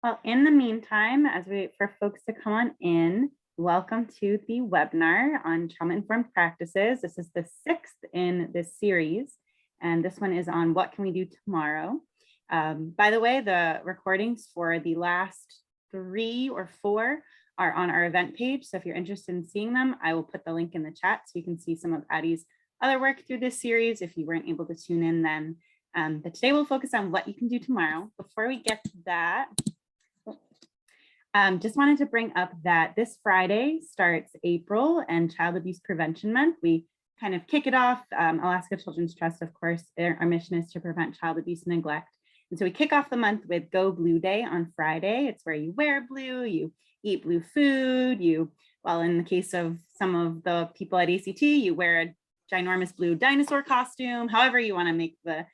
Well, in the meantime, as we wait for folks to come on in, welcome to the webinar on trauma-informed practices. This is the 6th in this series, and this one is on what can we do tomorrow. By the way, the recordings for the last 3 or 4 are on our event page. So if you're interested in seeing them, I will put the link in the chat so you can see some of Addie's other work through this series if you weren't able to tune in then. But today we'll focus on what you can do tomorrow. Before we get to that, just wanted to bring up that this Friday starts April and Child Abuse Prevention Month. We kind of kick it off. Alaska Children's Trust, of course, our mission is to prevent child abuse and neglect. And so we kick off the month with Go Blue Day on Friday. It's where you wear blue, you eat blue food, well, in the case of some of the people at ACT, you wear a ginormous blue dinosaur costume, however you want to make the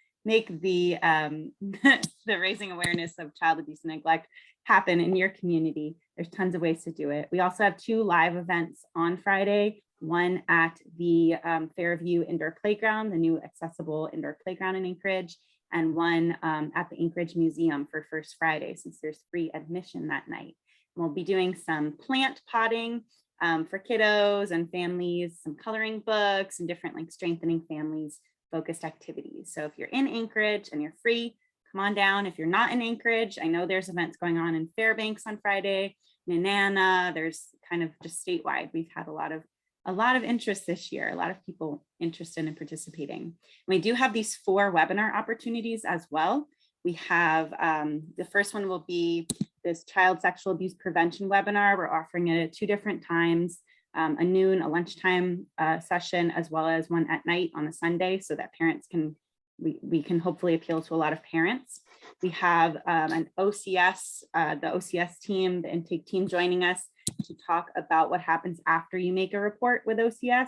the raising awareness of child abuse and neglect happen in your community. There's tons of ways to do it. We also have 2 live events on Friday, one at the Fairview Indoor Playground, the new accessible indoor playground in Anchorage, and one at the Anchorage Museum for First Friday, since there's free admission that night. And we'll be doing some plant potting for kiddos and families, some coloring books and different like strengthening families focused activities. So if you're in Anchorage and you're free, come on down. If you're not in Anchorage, I know there's events going on in Fairbanks on Friday, Nenana, there's kind of just statewide. We've had a lot of interest this year, a lot of people interested in participating. We do have these 4 webinar opportunities as well. We have the first one will be this child sexual abuse prevention webinar. We're offering it at 2 different times. A noon, a lunchtime session, as well as one at night on a Sunday, so that parents can, we can hopefully appeal to a lot of parents. We have an OCS, the OCS team, the intake team joining us to talk about what happens after you make a report with OCS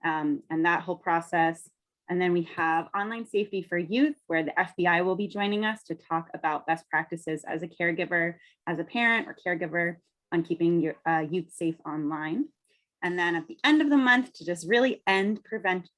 and that whole process. And then we have online safety for youth, where the FBI will be joining us to talk about best practices as a caregiver, as a parent or caregiver on keeping your youth safe online. And then at the end of the month, to just really end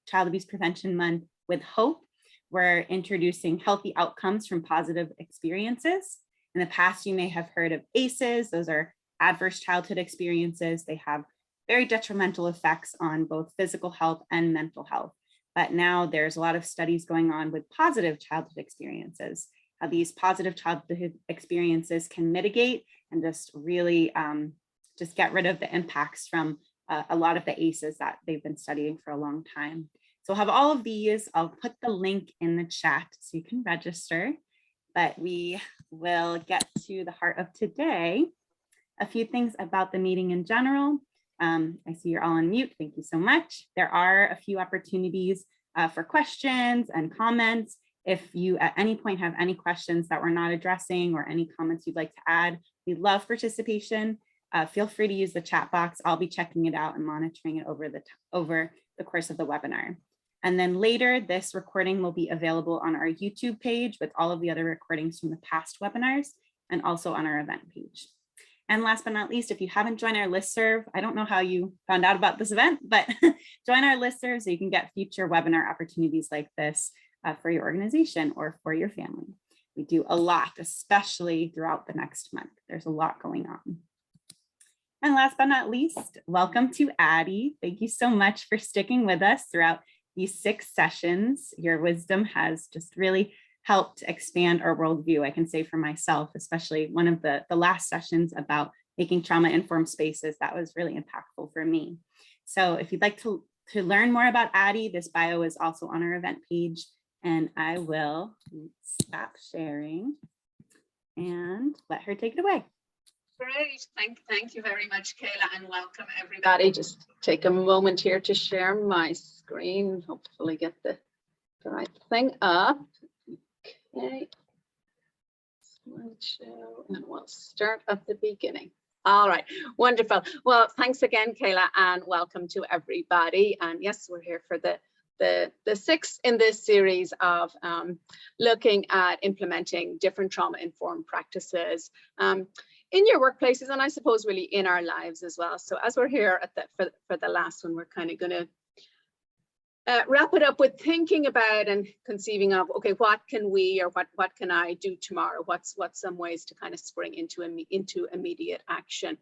Child Abuse Prevention Month with hope, we're introducing healthy outcomes from positive experiences. In the past, you may have heard of ACEs. Those are adverse childhood experiences. They have very detrimental effects on both physical health and mental health. But now there's a lot of studies going on with positive childhood experiences, how these positive childhood experiences can mitigate and just really just get rid of the impacts from a lot of the ACEs that they've been studying for a long time. So we'll have all of these. I'll put the link in the chat so you can register, but we will get to the heart of today. A few things about the meeting in general. I see you're all on mute. Thank you so much. There are a few opportunities for questions and comments. If you at any point have any questions that we're not addressing or any comments you'd like to add, we love participation. Feel free to use the chat box. I'll be checking it out and monitoring it over the course of the webinar. And then later, this recording will be available on our YouTube page with all of the other recordings from the past webinars and also on our event page. And last but not least, if you haven't joined our listserv, I don't know how you found out about this event, but join our listserv so you can get future webinar opportunities like this for your organization or for your family. We do a lot, especially throughout the next month. There's a lot going on. And last but not least, welcome to Addie. Thank you so much for sticking with us throughout these 6 sessions. Your wisdom has just really helped expand our worldview. I can say for myself, especially one of the last sessions about making trauma-informed spaces, that was really impactful for me. So if you'd like to learn more about Addie, this bio is also on our event page, and I will stop sharing and let her take it away. Great, thank you very much, Kayla, and welcome everybody. Just take a moment here to share my screen, hopefully get the right thing up. Okay, slideshow, and we'll start at the beginning. All right, wonderful. Well, thanks again, Kayla, and welcome to everybody. And yes, we're here for the 6th in this series of looking at implementing different trauma-informed practices in your workplaces, and I suppose really in our lives as well. So as we're here at for the last one, we're kind of going to wrap it up with thinking about and conceiving of, okay, what can we, or what can I do tomorrow? What's some ways to kind of spring into immediate action?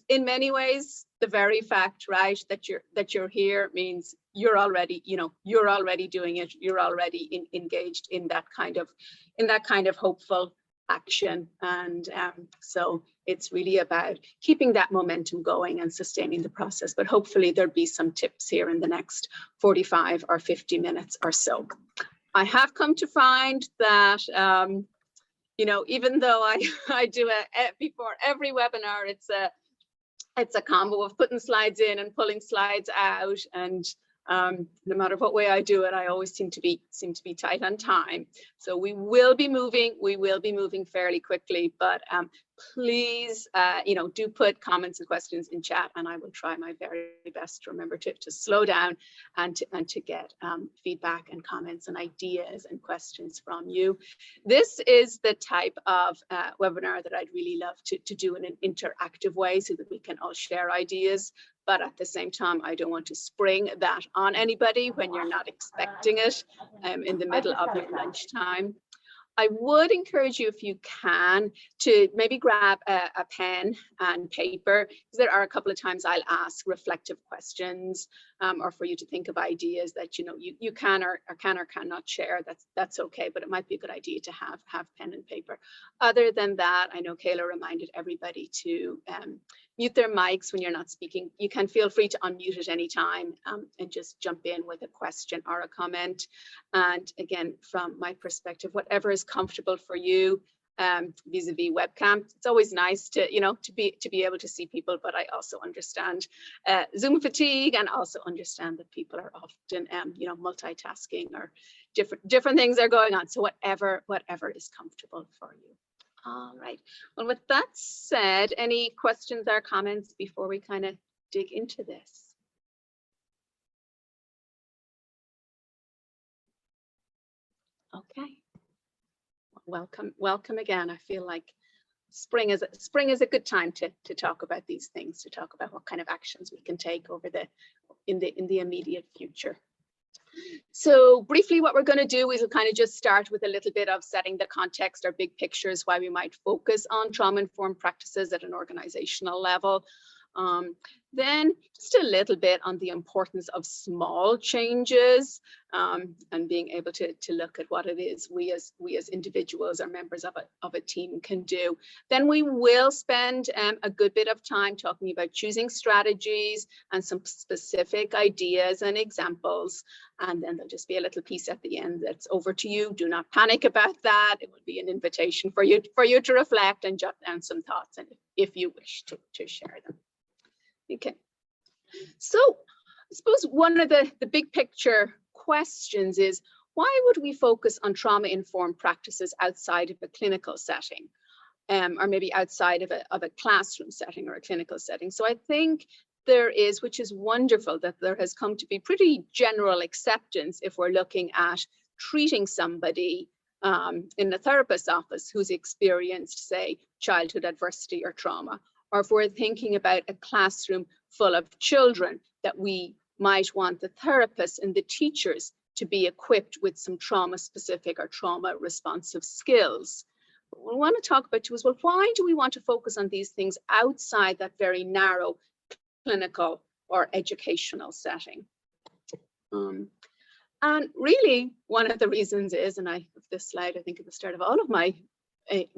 In many ways, the very fact, right, that you're here means you're already, you're already doing it. You're already engaged in that kind of hopeful action. And so it's really about keeping that momentum going and sustaining the process. But hopefully there'll be some tips here in the next 45 or 50 minutes or so. I have come to find that, even though I do it before every webinar, it's a combo of putting slides in and pulling slides out, and no matter what way I do it, I always seem to be tight on time. So we will be moving fairly quickly, but please, do put comments and questions in chat, and I will try my very best to remember to slow down and to get feedback and comments and ideas and questions from you. This is the type of webinar that I'd really love to do in an interactive way so that we can all share ideas. But at the same time, I don't want to spring that on anybody when you're not expecting it in the middle of your lunchtime. I would encourage you, if you can, to maybe grab a pen and paper, because there are a couple of times I'll ask reflective questions, or for you to think of ideas that you can or cannot share. That's okay, but it might be a good idea to have pen and paper. Other than that, I know Kayla reminded everybody to mute their mics when you're not speaking. You can feel free to unmute at any time and just jump in with a question or a comment. And again, from my perspective, whatever is comfortable for you vis-a-vis webcam. It's always nice to to be able to see people, but I also understand Zoom fatigue, and also understand that people are often multitasking, or different things are going on. So whatever is comfortable for you. All right. Well, with that said, any questions or comments before we kind of dig into this? Okay. Welcome again. I feel like spring is a good time to talk about these things, to talk about what kind of actions we can take in the immediate future. So briefly, what we're going to do is we'll kind of just start with a little bit of setting the context or big pictures, why we might focus on trauma-informed practices at an organizational level. Then just a little bit on the importance of small changes, and being able to look at what it is we as individuals or members of a team can do. Then we will spend a good bit of time talking about choosing strategies and some specific ideas and examples. And then there'll just be a little piece at the end that's over to you. Do not panic about that. It will be an invitation for you to reflect and jot down some thoughts, and if you wish to share them. Okay, so I suppose one of the big picture questions is, why would we focus on trauma-informed practices outside of a clinical setting, or maybe outside of a classroom setting or a clinical setting? So I think there is, which is wonderful, that there has come to be pretty general acceptance if we're looking at treating somebody in a therapist's office who's experienced, say, childhood adversity or trauma, or if we're thinking about a classroom full of children, that we might want the therapists and the teachers to be equipped with some trauma-specific or trauma-responsive skills. What we want to talk about too is, well, why do we want to focus on these things outside that very narrow clinical or educational setting? And really, one of the reasons is, and I have this slide, I think, at the start of all of my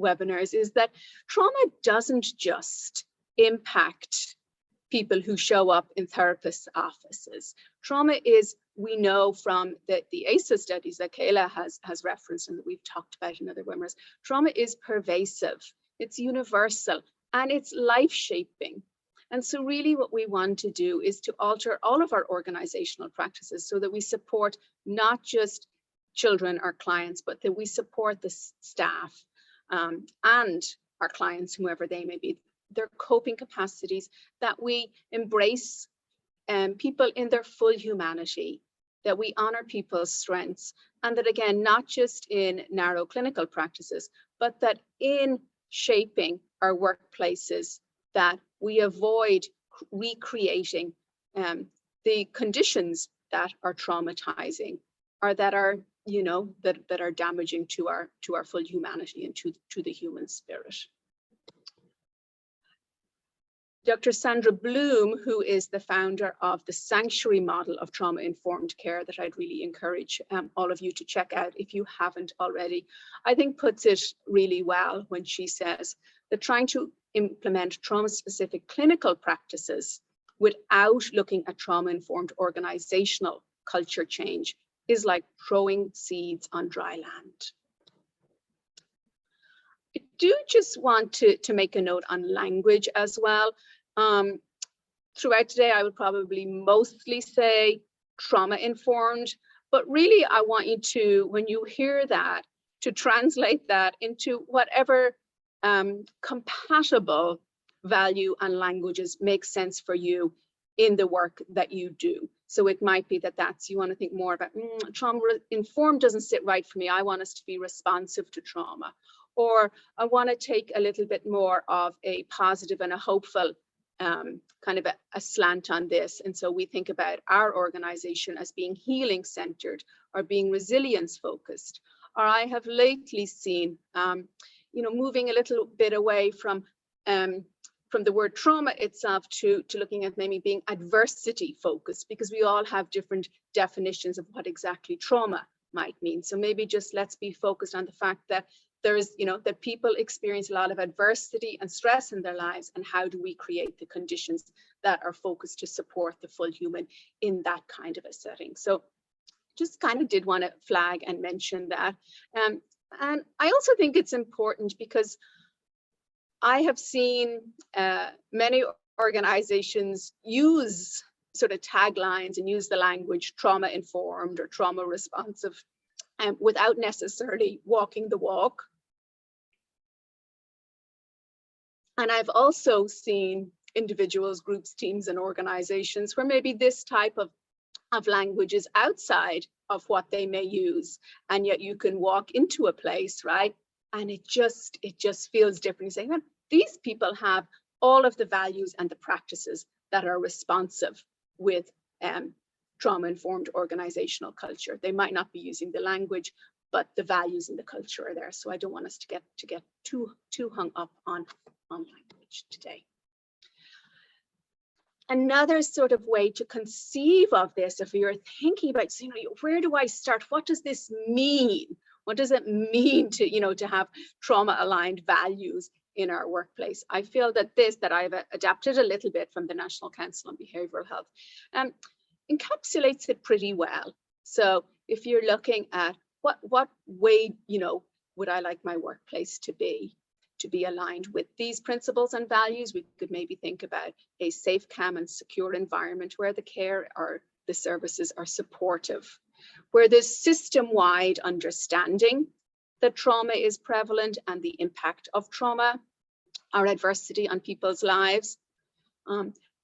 webinars, is that trauma doesn't just impact people who show up in therapists' offices. Trauma is, we know from the ACEs studies that Kayla has referenced and that we've talked about in other webinars, trauma is pervasive, it's universal, and it's life-shaping. And so really what we want to do is to alter all of our organizational practices so that we support not just children or clients, but that we support the staff and our clients, whoever they may be, their coping capacities, that we embrace people in their full humanity, that we honor people's strengths, and that, again, not just in narrow clinical practices, but that in shaping our workplaces, that we avoid recreating the conditions that are traumatizing, or that are, you know, that are damaging to our full humanity and to the human spirit. Dr. Sandra Bloom, who is the founder of the Sanctuary model of trauma-informed care that I'd really encourage all of you to check out if you haven't already, I think puts it really well when she says that trying to implement trauma-specific clinical practices without looking at trauma-informed organizational culture change is like throwing seeds on dry land. I do just want to make a note on language as well. Throughout today, I would probably mostly say trauma-informed, but really I want you to, when you hear that, to translate that into whatever compatible value and languages make sense for you in the work that you do. So it might be that that's, you want to think more about trauma-informed doesn't sit right for me. I want us to be responsive to trauma. Or I want to take a little bit more of a positive and a hopeful kind of a slant on this. And so we think about our organization as being healing centered or being resilience focused. Or I have lately seen, you know, moving a little bit away from the word trauma itself to looking at maybe being adversity focused, because we all have different definitions of what exactly trauma might mean. So maybe just let's be focused on the fact that there's, you know, that people experience a lot of adversity and stress in their lives, and how do we create the conditions that are focused to support the full human in that kind of a setting. So just kind of did want to flag and mention that. And I also think it's important because I have seen many organizations use sort of taglines and use the language trauma informed or trauma responsive without necessarily walking the walk. And I've also seen individuals, groups, teams, and organizations where maybe this type of language is outside of what they may use, and yet you can walk into a place, right? And it just feels different. You're saying, these people have all of the values and the practices that are responsive with trauma-informed organizational culture. They might not be using the language, but the values and the culture are there. So I don't want us to get too hung up on language today. Another sort of way to conceive of this, if you're thinking about, you know, where do I start? What does this mean? What does it mean to, you know, to have trauma-aligned values in our workplace? I feel that that I've adapted a little bit from the National Council on Behavioral Health, encapsulates it pretty well. So if you're looking at what way, you know, would I like my workplace to be aligned with these principles and values, we could maybe think about a safe, calm, and secure environment where the care or the services are supportive, where there's system-wide understanding that trauma is prevalent and the impact of trauma or adversity on people's lives,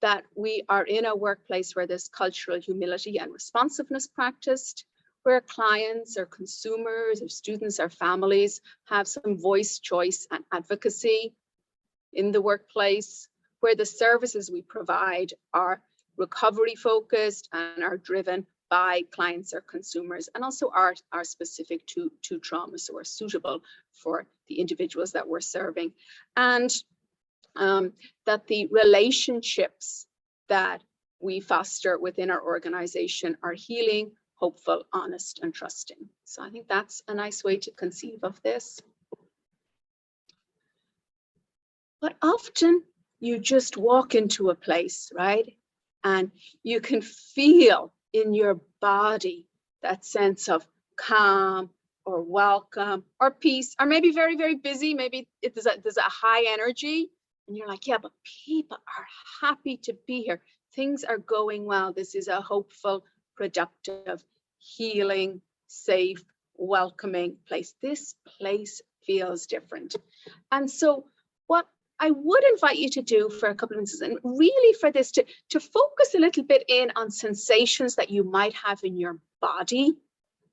that we are in a workplace where there's cultural humility and responsiveness practiced, where clients or consumers or students or families have some voice, choice, and advocacy in the workplace, where the services we provide are recovery focused and are driven by clients or consumers, and also are specific to trauma, so are suitable for the individuals that we're serving. And that the relationships that we foster within our organization are healing, hopeful, honest, and trusting. So I think that's a nice way to conceive of this. But often you just walk into a place, right? And you can feel in your body that sense of calm or welcome or peace, or maybe very, very busy. Maybe there's a high energy and you're like, yeah, but people are happy to be here. Things are going well. This is a hopeful, productive, healing, safe, welcoming place. This place feels different. And so what I would invite you to do for a couple of minutes, and really for this to focus a little bit in on sensations that you might have in your body.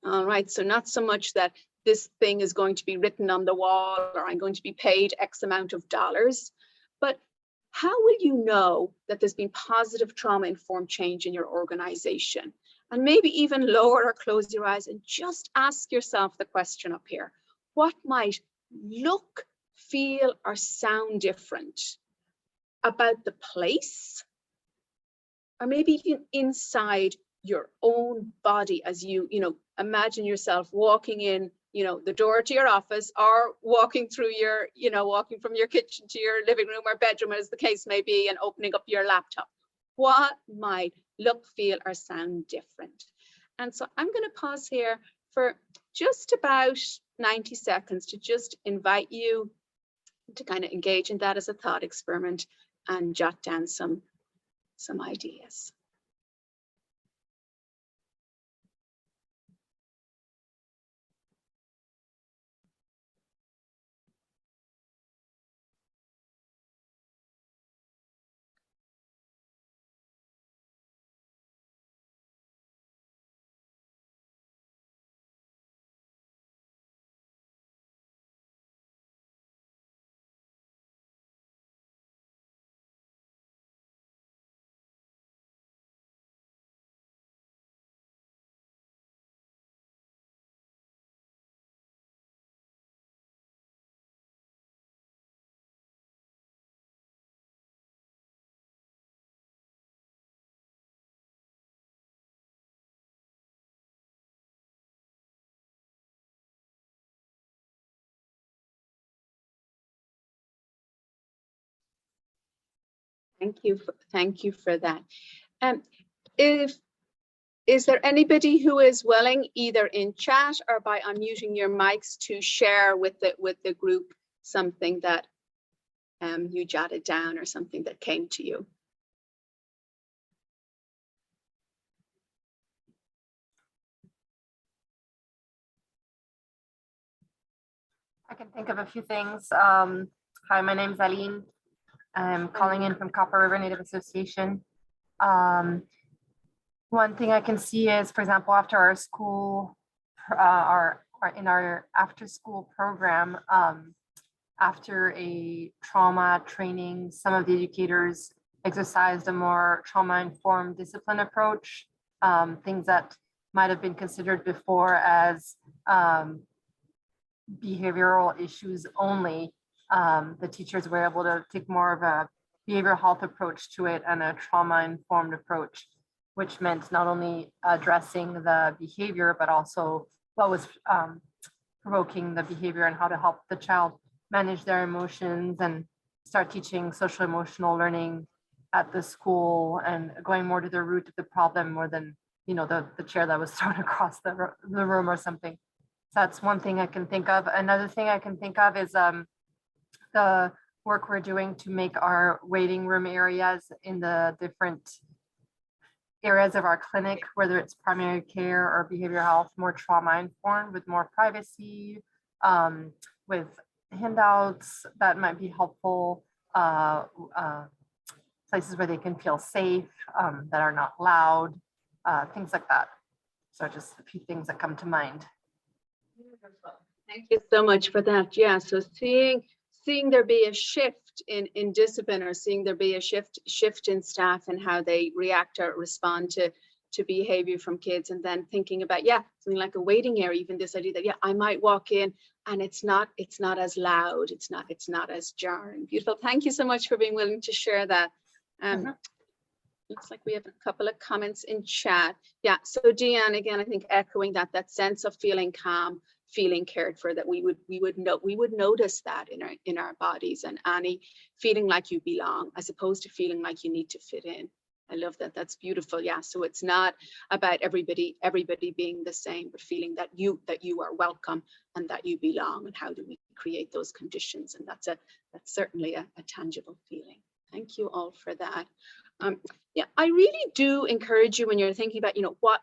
All right, so not so much that this thing is going to be written on the wall or I'm going to be paid X amount of dollars, but how will you know that there's been positive trauma-informed change in your organization? And maybe even lower or close your eyes and just ask yourself the question up here. What might look, feel, or sound different about the place, or maybe even inside your own body as you imagine yourself walking in, the door to your office, or walking through your, walking from your kitchen to your living room or bedroom, as the case may be, and opening up your laptop. What might look, feel, or sound different? And so I'm going to pause here for just about 90 seconds to just invite you to kind of engage in that as a thought experiment and jot down some ideas. Thank you for that. Is there anybody who is willing, either in chat or by unmuting your mics, to share with the group something that you jotted down or something that came to you? I can think of a few things. Hi, my name's Aline. I'm calling in from Copper River Native Association. One thing I can see is, for example, after our school, in our after school program, after a trauma training, some of the educators exercised a more trauma-informed discipline approach, things that might have been considered before as behavioral issues only. The teachers were able to take more of a behavioral health approach to it and a trauma-informed approach, which meant not only addressing the behavior, but also what was provoking the behavior and how to help the child manage their emotions and start teaching social emotional learning at the school and going more to the root of the problem more than, the chair that was thrown across the room or something. So that's one thing I can think of. Another thing I can think of is the work we're doing to make our waiting room areas in the different areas of our clinic, whether it's primary care or behavioral health, more trauma informed with more privacy, with handouts that might be helpful, places where they can feel safe, that are not loud, things like that. So just a few things that come to mind. Thank you so much for that. Yeah, so seeing there be a shift in discipline, or seeing there be a shift in staff and how they react or respond to behavior from kids, and then thinking about, something like a waiting area, even this idea that, I might walk in and it's not as loud, it's not as jarring. Beautiful. Thank you so much for being willing to share that. Looks like we have a couple of comments in chat. Yeah, so Deanne, again, I think echoing that sense of feeling calm, feeling cared for, that we would notice that in our bodies. And Annie, feeling like you belong as opposed to feeling like you need to fit in. I love that. That's beautiful. Yeah. So it's not about everybody being the same, but feeling that you are welcome and that you belong. And how do we create those conditions? And that's certainly a tangible feeling. Thank you all for that. I really do encourage you, when you're thinking about,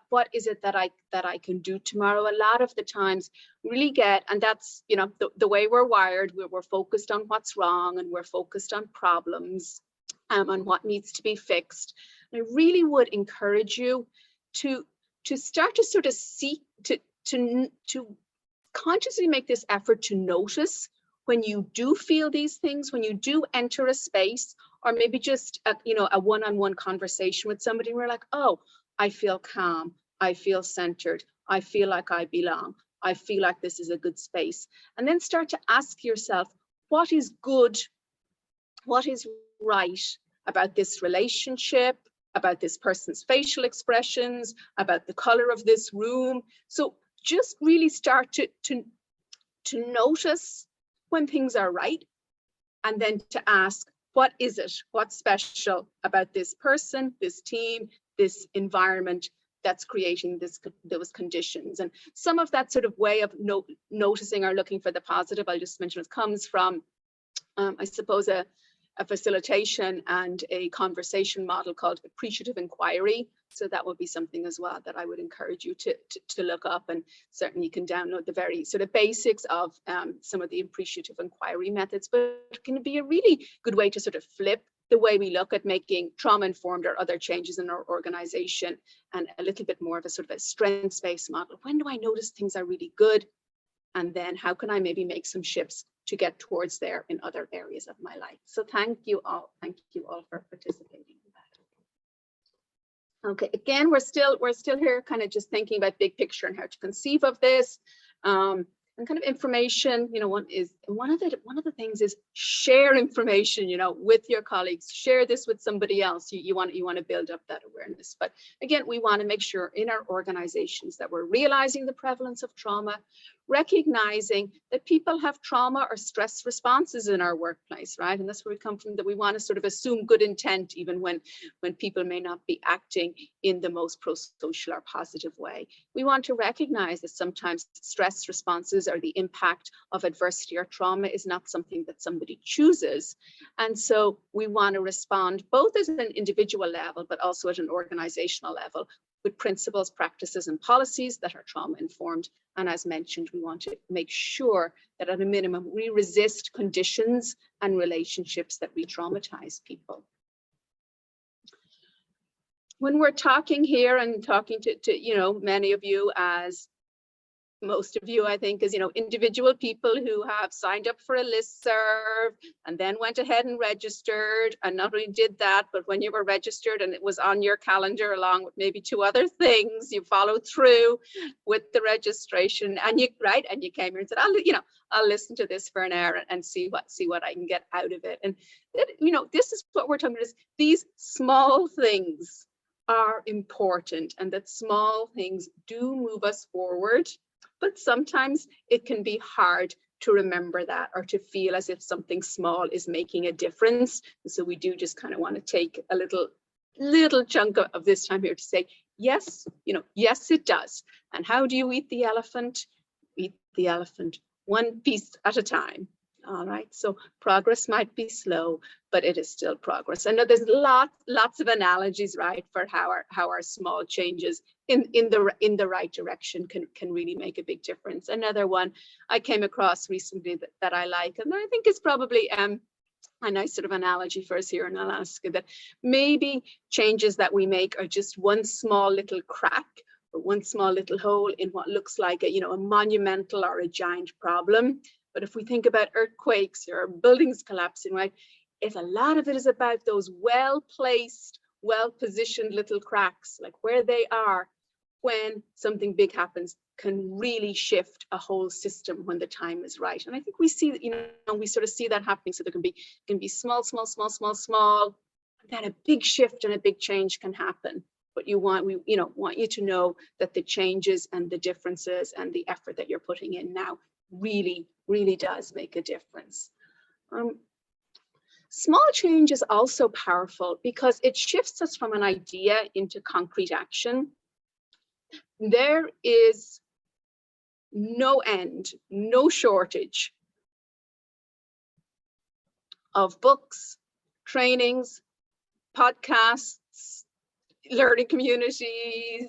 what is it that I can do tomorrow? A lot of the times really and that's, the way we're wired, we're focused on what's wrong, and we're focused on problems, and what needs to be fixed. And I really would encourage you to start to sort of seek to consciously make this effort to notice when you do feel these things, when you do enter a space, or maybe just a one-on-one conversation with somebody, we're like, oh, I feel calm, I feel centered. I feel like I belong. I feel like this is a good space. And then start to ask yourself, what is good? What is right about this relationship, about this person's facial expressions, about the color of this room? So just really start to notice when things are right, and then to ask, what is it? What's special about this person, this team, this environment that's creating those conditions? And some of that sort of way of noticing or looking for the positive, I'll just mention, it comes from, I suppose, a facilitation and a conversation model called appreciative inquiry. So that would be something as well that I would encourage you to look up, and certainly you can download the very sort of basics of some of the appreciative inquiry methods, but it can be a really good way to sort of flip the way we look at making trauma-informed or other changes in our organization, and a little bit more of a sort of a strengths-based model. When do I notice things are really good? And then how can I maybe make some shifts to get towards there in other areas of my life? So thank you all for participating in that. Okay, again, we're still here kind of just thinking about big picture and how to conceive of this. And kind of information, you know, one of the things is share information, you know, with your colleagues. Share this with somebody else. You want to build up that awareness. But again, we want to make sure in our organizations that we're realizing the prevalence of trauma, recognizing that people have trauma or stress responses in our workplace, right? And that's where we come from, that we want to sort of assume good intent even when people may not be acting in the most pro-social or positive way. We want to recognize that sometimes stress responses or the impact of adversity or trauma is not something that somebody chooses. And so we want to respond both at an individual level, but also at an organizational level, with principles, practices, and policies that are trauma-informed. And as mentioned, we want to make sure that at a minimum, we resist conditions and relationships that re-traumatize people. When we're talking here and talking to you know, many of you, as most of you, I think, as you know, individual people who have signed up for a listserv and then went ahead and registered, and not only did that, but when you were registered and it was on your calendar along with maybe 2 other things, you followed through with the registration, and you came here and said, I'll listen to this for an hour and see what I can get out of it. And you know, this is what we're talking about, is these small things are important, and that small things do move us forward. But sometimes it can be hard to remember that, or to feel as if something small is making a difference. And so we do just kind of want to take a little chunk of this time here to say, yes, you know, yes, it does. And how do you eat the elephant? Eat the elephant one piece at a time. All right, so progress might be slow, but it is still progress. I know there's lots of analogies, right, for how our small changes in the right direction can really make a big difference. Another one I came across recently that I like, and I think is probably a nice sort of analogy for us here in Alaska, that maybe changes that we make are just one small little crack or one small little hole in what looks like a monumental or a giant problem. But if we think about earthquakes or buildings collapsing, right, if a lot of it is about those well-placed, well-positioned little cracks, like where they are when something big happens, can really shift a whole system when the time is right. And I think we see, we sort of see that happening. So there can be small, and then a big shift and a big change can happen. But we want you to know that the changes and the differences and the effort that you're putting in now really does make a difference. Small change is also powerful because it shifts us from an idea into concrete action. There is no end, no shortage of books, trainings, podcasts, learning communities,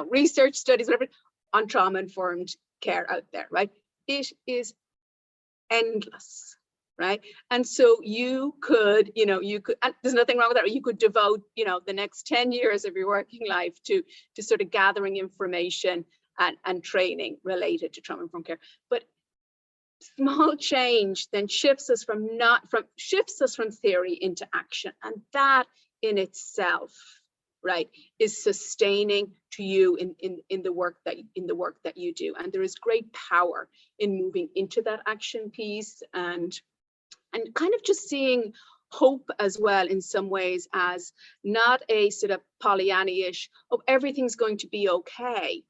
research studies, whatever, on trauma-informed care out there, right? It is endless, right? And so you could, and there's nothing wrong with that. You could devote, the next 10 years of your working life to sort of gathering information and training related to trauma-informed care. But small change then shifts us from theory into action, and that in itself, right, is sustaining to you in the work that you do. And there is great power in moving into that action piece, and kind of just seeing hope as well in some ways as not a sort of Pollyanna-ish, oh, everything's going to be okay,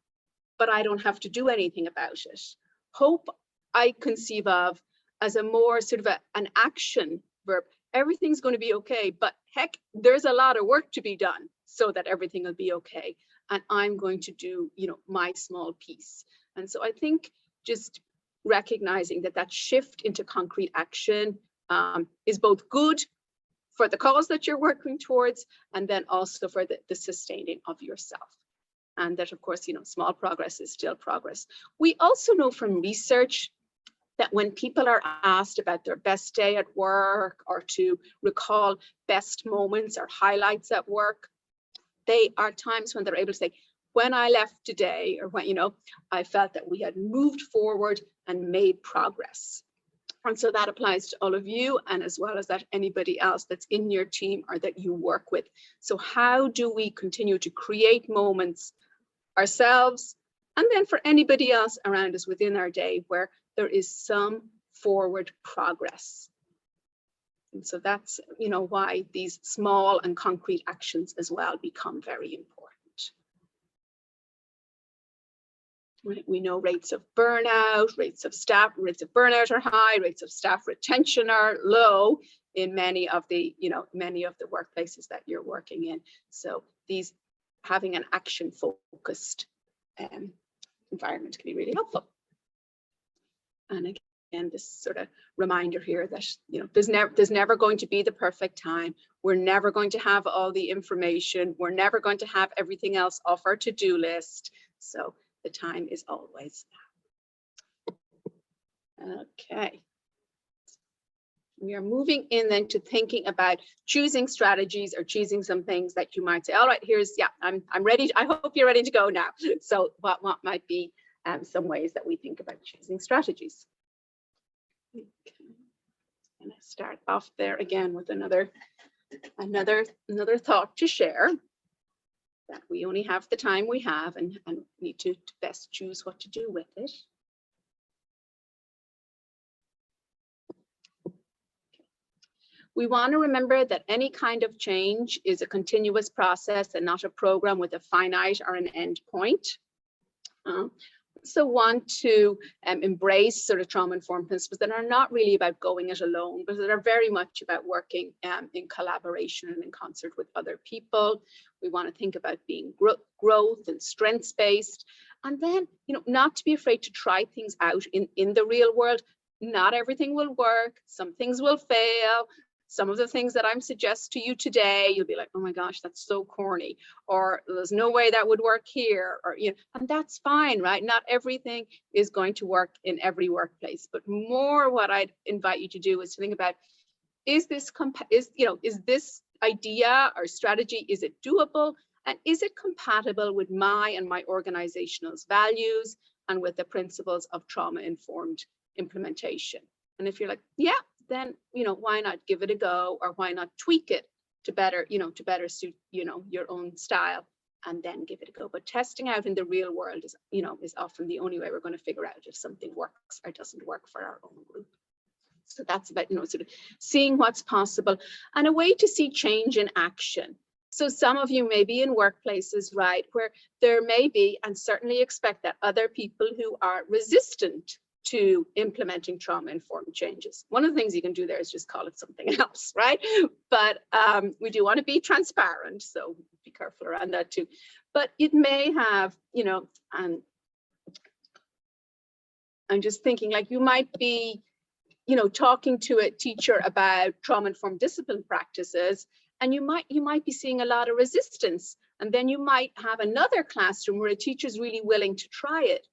but I don't have to do anything about it. Hope I conceive of as a more sort of an action verb. Everything's going to be okay, but heck, there's a lot of work to be done so that everything will be okay. And I'm going to do, you know, my small piece. And so I think just recognizing that that shift into concrete action is both good for the cause that you're working towards, and then also for the sustaining of yourself. And that, of course, you know, small progress is still progress. We also know from research that when people are asked about their best day at work, or to recall best moments or highlights at work, they are times when they're able to say, when I left today, or when, you know, I felt that we had moved forward and made progress. And so that applies to all of you, and as well as that anybody else that's in your team or that you work with. So how do we continue to create moments ourselves, and then for anybody else around us within our day, where there is some forward progress? And so that's, you know, why these small and concrete actions as well become very important. We know rates of burnout, rates of burnout are high, rates of staff retention are low in many of the, you know, many of the workplaces that you're working in. So these, having an action focused environment can be really helpful. And again, this sort of reminder here that, you know, there's never going to be the perfect time. We're never going to have all the information. We're never going to have everything else off our to-do list. So the time is always now. Okay. We are moving in then to thinking about choosing strategies, or choosing some things that you might say, all right, here's, yeah, I'm ready. I hope you're ready to go now. So what might be some ways that we think about choosing strategies? Okay. And I start off there again with another thought to share, that we only have the time we have, and need to best choose what to do with it. We want to remember that any kind of change is a continuous process and not a program with a finite or an end point. So want to embrace sort of trauma-informed principles that are not really about going it alone, but that are very much about working in collaboration and in concert with other people. We want to think about being growth and strengths-based, and then, you know, not to be afraid to try things out in the real world. Not everything will work. Some things will fail. Some of the things that I'm suggest to you today, you'll be like, oh my gosh, that's so corny, or there's no way that would work here, or, you know, and that's fine, right? Not everything is going to work in every workplace, but more what I'd invite you to do is to think about, is this idea or strategy, is it doable? And is it compatible with my and my organization's values and with the principles of trauma-informed implementation? And if you're like, yeah, then, you know, why not give it a go, or why not tweak it to better, you know, to better suit, you know, your own style, and then give it a go. But testing out in the real world is, you know, is often the only way we're going to figure out if something works or doesn't work for our own group. So that's about, you know, sort of seeing what's possible, and a way to see change in action. So some of you may be in workplaces, right, where there may be, and certainly expect that, other people who are resistant to implementing trauma-informed changes. One of the things you can do there is just call it something else, right? But we do want to be transparent, so be careful around that too. But it may have, you know, and I'm just thinking, like, you might be, you know, talking to a teacher about trauma-informed discipline practices, and you might be seeing a lot of resistance, and then you might have another classroom where a teacher's really willing to try it.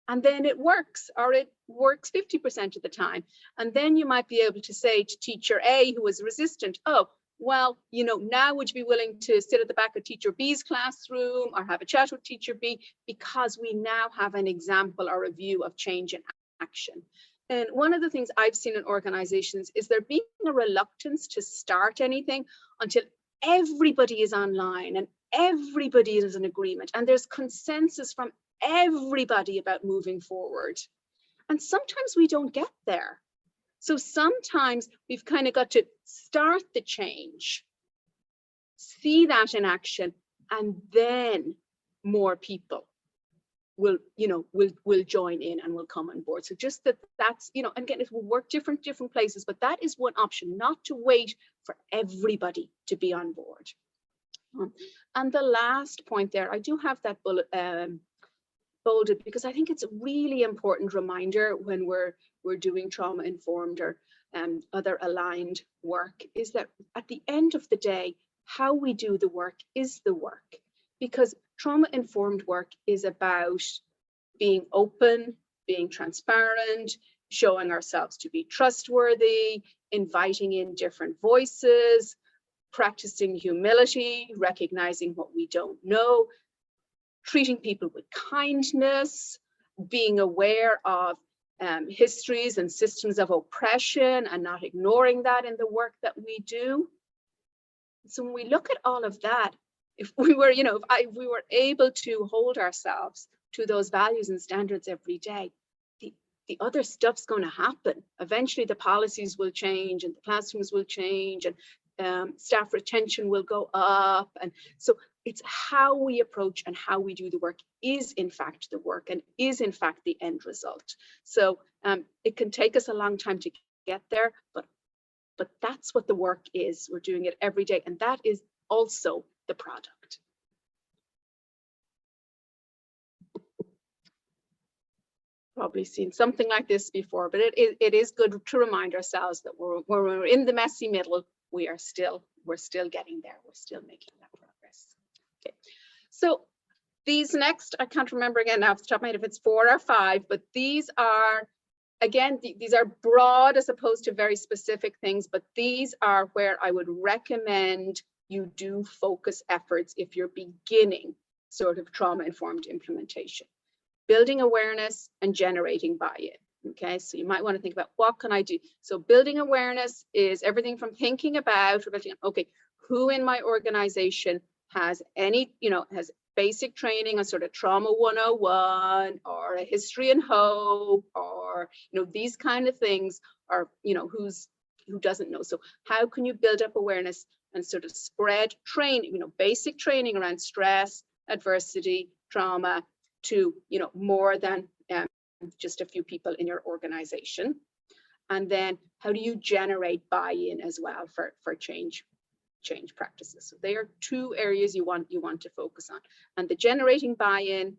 And then it works, or it works 50% of the time. And then you might be able to say to teacher A, who was resistant, oh, well, you know, now would you be willing to sit at the back of teacher B's classroom, or have a chat with teacher B, because we now have an example or a view of change in action. And one of the things I've seen in organizations is there being a reluctance to start anything until everybody is online and everybody is in agreement and there's consensus from everybody about moving forward. And sometimes we don't get there. So sometimes we've kind of got to start the change, see that in action, and then more people will join in and will come on board. So just that's, and again, it will work different places, but that is one option, not to wait for everybody to be on board. And the last point there, I do have that bullet bolded because I think it's a really important reminder when we're doing trauma-informed or other aligned work, is that at the end of the day, how we do the work is the work. Because trauma-informed work is about being open, being transparent, showing ourselves to be trustworthy, inviting in different voices, practicing humility, recognizing what we don't know, treating people with kindness, being aware of histories and systems of oppression and not ignoring that in the work that we do. So when we look at all of that, if we were, if we were able to hold ourselves to those values and standards every day, the other stuff's going to happen. Eventually the policies will change and the classrooms will change and staff retention will go up. And so it's how we approach and how we do the work is in fact the work and is in fact the end result. So it can take us a long time to get there, but that's what the work is. We're doing it every day, and that is also the product. Probably seen something like this before, but it is good to remind ourselves that when we're in the messy middle, we're still getting there. We're still making that progress. Okay, so these next, I can't remember again now off the top of my head if it's 4 or 5, but these are, again, these are broad as opposed to very specific things, but these are where I would recommend you do focus efforts if you're beginning sort of trauma-informed implementation. Building awareness and generating buy-in. Okay, so you might want to think about what can I do? So building awareness is everything from thinking about, okay, who in my organization has any, has basic training on sort of trauma 101 or a history and hope or, these kind of things, or, who doesn't know. So how can you build up awareness and sort of spread training, basic training around stress, adversity, trauma to, more than just a few people in your organization. And then how do you generate buy-in as well for change practices? So they are 2 areas you want to focus on. And the generating buy-in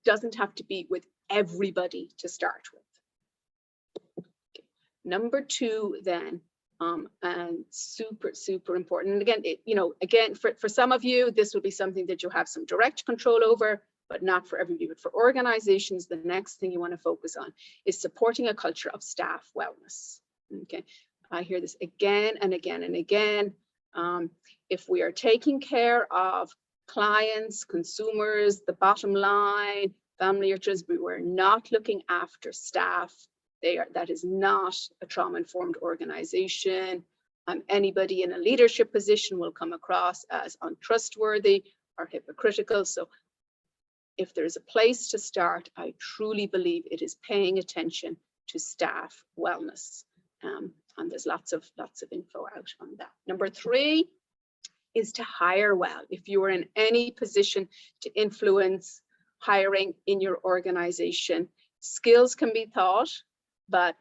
doesn't have to be with everybody to start with. Okay. Number 2 then, and super important. And again, again, for some of you, this will be something that you have some direct control over, but not for everybody. But for organizations, the next thing you want to focus on is supporting a culture of staff wellness. Okay, I hear this again and again and again. If we are taking care of clients, consumers, the bottom line, family or children, we were not looking after staff. That is not a trauma-informed organization. Anybody in a leadership position will come across as untrustworthy or hypocritical. So if there's a place to start, I truly believe it is paying attention to staff wellness. And there's lots of info out on that. Number 3 is to hire well. If you are in any position to influence hiring in your organization, skills can be taught, but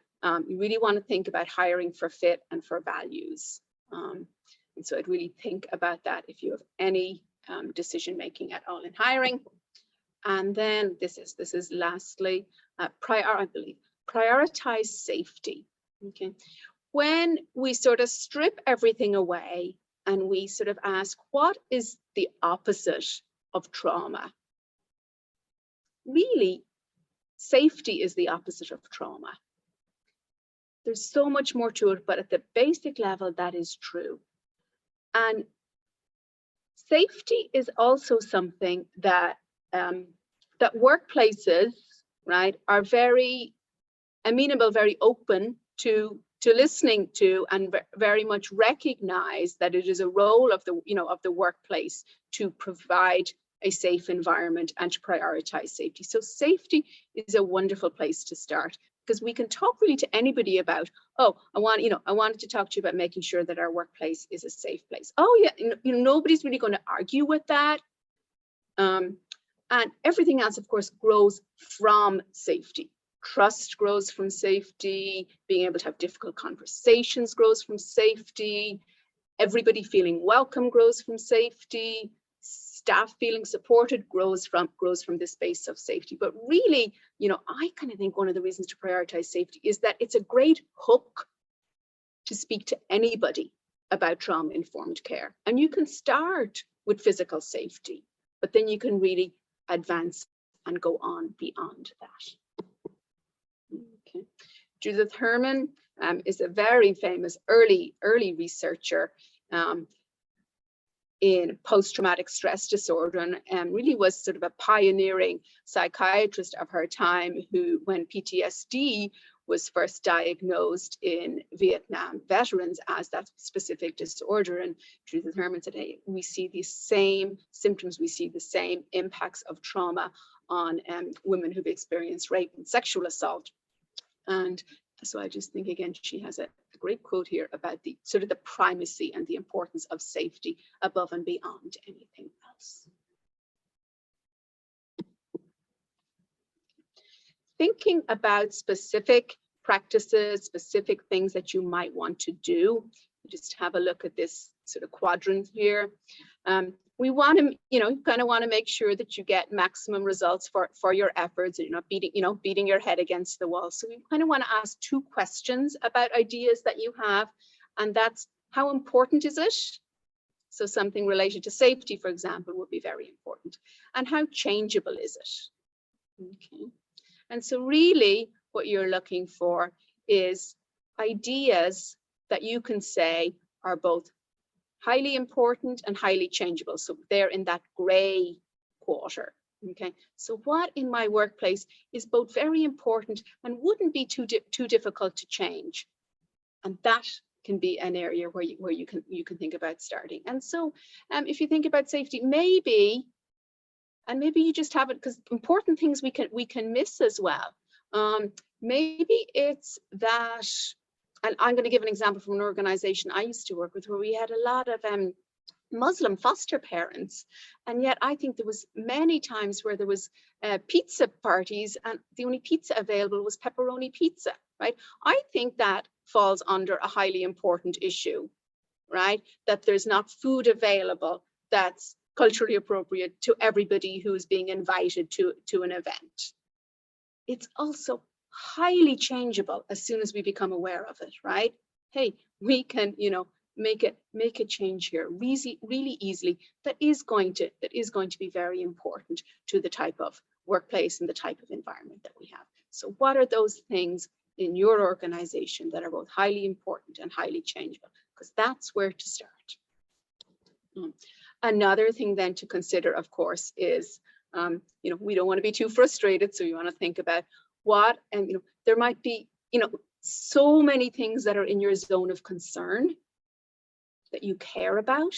you really want to think about hiring for fit and for values. And so I'd really think about that if you have any decision making at all in hiring. And then this is lastly, I believe, prioritize safety. Okay, when we sort of strip everything away and we sort of ask, what is the opposite of trauma? Really, safety is the opposite of trauma. There's so much more to it, but at the basic level, that is true. And safety is also something that that workplaces, right, are very amenable, very open to listening to and very much recognize that it is a role of the, of the workplace to provide a safe environment and to prioritize safety. So safety is a wonderful place to start, because we can talk really to anybody about, oh, I wanted to talk to you about making sure that our workplace is a safe place. Oh yeah, nobody's really going to argue with that. And everything else, of course, grows from safety. Trust grows from safety. Being able to have difficult conversations grows from safety. Everybody feeling welcome grows from safety. Staff feeling supported grows from this space of safety. But really, I kind of think one of the reasons to prioritize safety is that it's a great hook to speak to anybody about trauma-informed care. And you can start with physical safety, but then you can really advance and go on beyond that. Okay. Judith Herman is a very famous early researcher in post-traumatic stress disorder, and really was sort of a pioneering psychiatrist of her time, who, when PTSD was first diagnosed in Vietnam veterans as that specific disorder. And Judith Herman said, hey, we see the same symptoms, we see the same impacts of trauma on women who've experienced rape and sexual assault. And so I just think, again, she has a great quote here about the sort of the primacy and the importance of safety above and beyond anything else. Thinking about specific practices, specific things that you might want to do. Just have a look at this sort of quadrant here. We want to, you kind of want to make sure that you get maximum results for your efforts, and you're not beating your head against the wall. So we kind of want to ask two questions about ideas that you have, and that's, how important is it? So something related to safety, for example, would be very important. And how changeable is it? Okay. And so really what you're looking for is ideas that you can say are both highly important and highly changeable. So they're in that gray quarter. Okay, so what in my workplace is both very important and wouldn't be too difficult to change? And that can be an area where you can think about starting. And so if you think about safety, maybe you just have it, because important things we can miss as well. Maybe it's that, and I'm going to give an example from an organization I used to work with, where we had a lot of Muslim foster parents, and yet I think there was many times where there was pizza parties and the only pizza available was pepperoni pizza, right? I think that falls under a highly important issue, right? That there's not food available that's culturally appropriate to everybody who's being invited to an event. It's also highly changeable as soon as we become aware of it, right? Hey, we can, make a change here really easily. That is going to be very important to the type of workplace and the type of environment that we have. So what are those things in your organization that are both highly important and highly changeable? Because that's where to start. Another thing then to consider, of course, is we don't want to be too frustrated, so you want to think about what, and there might be so many things that are in your zone of concern that you care about,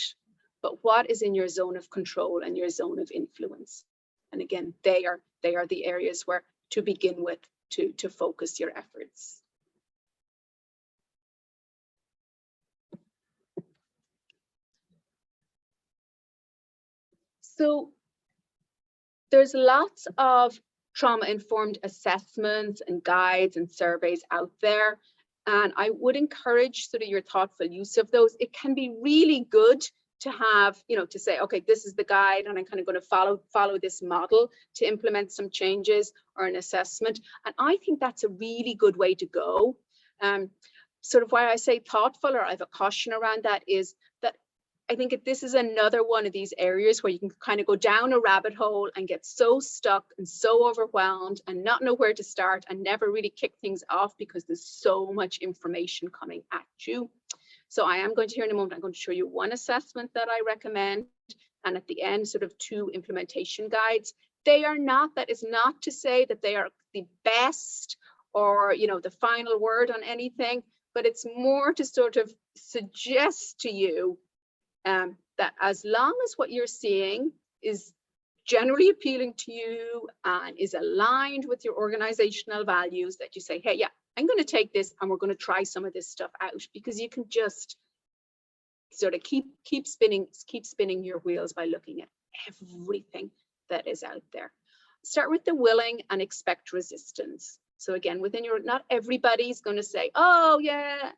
but what is in your zone of control and your zone of influence? And again, they are the areas where to begin with to focus your efforts. So there's lots of trauma-informed assessments and guides and surveys out there, and I would encourage sort of your thoughtful use of those. It can be really good to have, to say, okay, this is the guide, and I'm kind of going to follow this model to implement some changes or an assessment. And I think that's a really good way to go. Sort of why I say thoughtful, or I have a caution around that, is that I think this is another one of these areas where you can kind of go down a rabbit hole and get so stuck and so overwhelmed and not know where to start and never really kick things off because there's so much information coming at you. So I am going to, here in a moment, I'm going to show you one assessment that I recommend, and at the end, sort of two implementation guides. They are not, that is not to say that they are the best or, the final word on anything, but it's more to sort of suggest to you that as long as what you're seeing is generally appealing to you and is aligned with your organizational values, that you say, hey, yeah, I'm going to take this and we're going to try some of this stuff out, because you can just sort of keep spinning your wheels by looking at everything that is out there. Start with the willing and expect resistance. So again, within your, not everybody's going to say, oh yeah,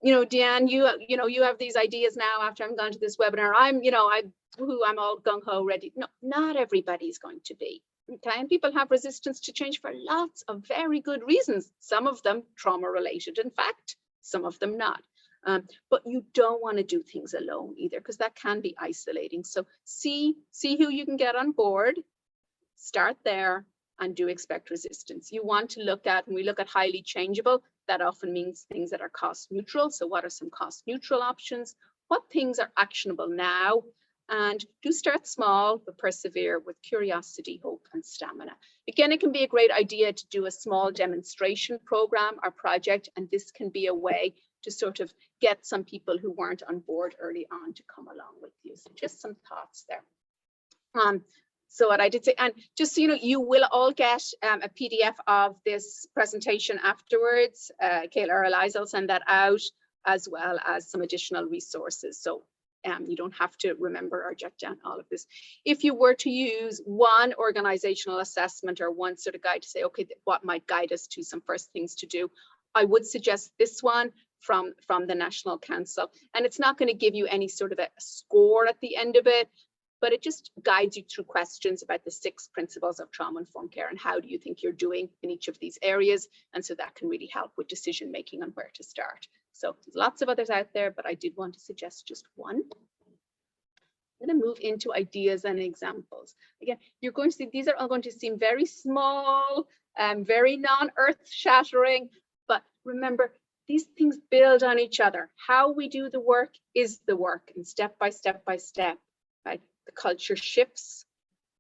you know, Deanne, you have these ideas now after I'm gone to this webinar. I'm all gung-ho ready. No, not everybody's going to be. Okay, and people have resistance to change for lots of very good reasons. Some of them trauma related, in fact, some of them not. But you don't want to do things alone either, because that can be isolating. So see who you can get on board, start there, and do expect resistance. You want to look at, when we look at highly changeable, that often means things that are cost neutral. So what are some cost neutral options? What things are actionable now? And do start small, but persevere with curiosity, hope, and stamina. Again, it can be a great idea to do a small demonstration program or project, and this can be a way to sort of get some people who weren't on board early on to come along with you. So just some thoughts there. So what I did say, and just so you know, you will all get a PDF of this presentation afterwards. Kayla or Eliza will send that out, as well as some additional resources. So you don't have to remember or jot down all of this. If you were to use one organizational assessment or one sort of guide to say, okay, what might guide us to some first things to do, I would suggest this one from the National Council. And it's not going to give you any sort of a score at the end of it, but it just guides you through questions about the 6 principles of trauma-informed care and how do you think you're doing in each of these areas. And so that can really help with decision making on where to start. So there's lots of others out there, but I did want to suggest just one. I'm going to move into ideas and examples. Again, you're going to see these are all going to seem very small, very non-earth shattering, but remember, these things build on each other. How we do the work is the work, and step by step, right? The culture shifts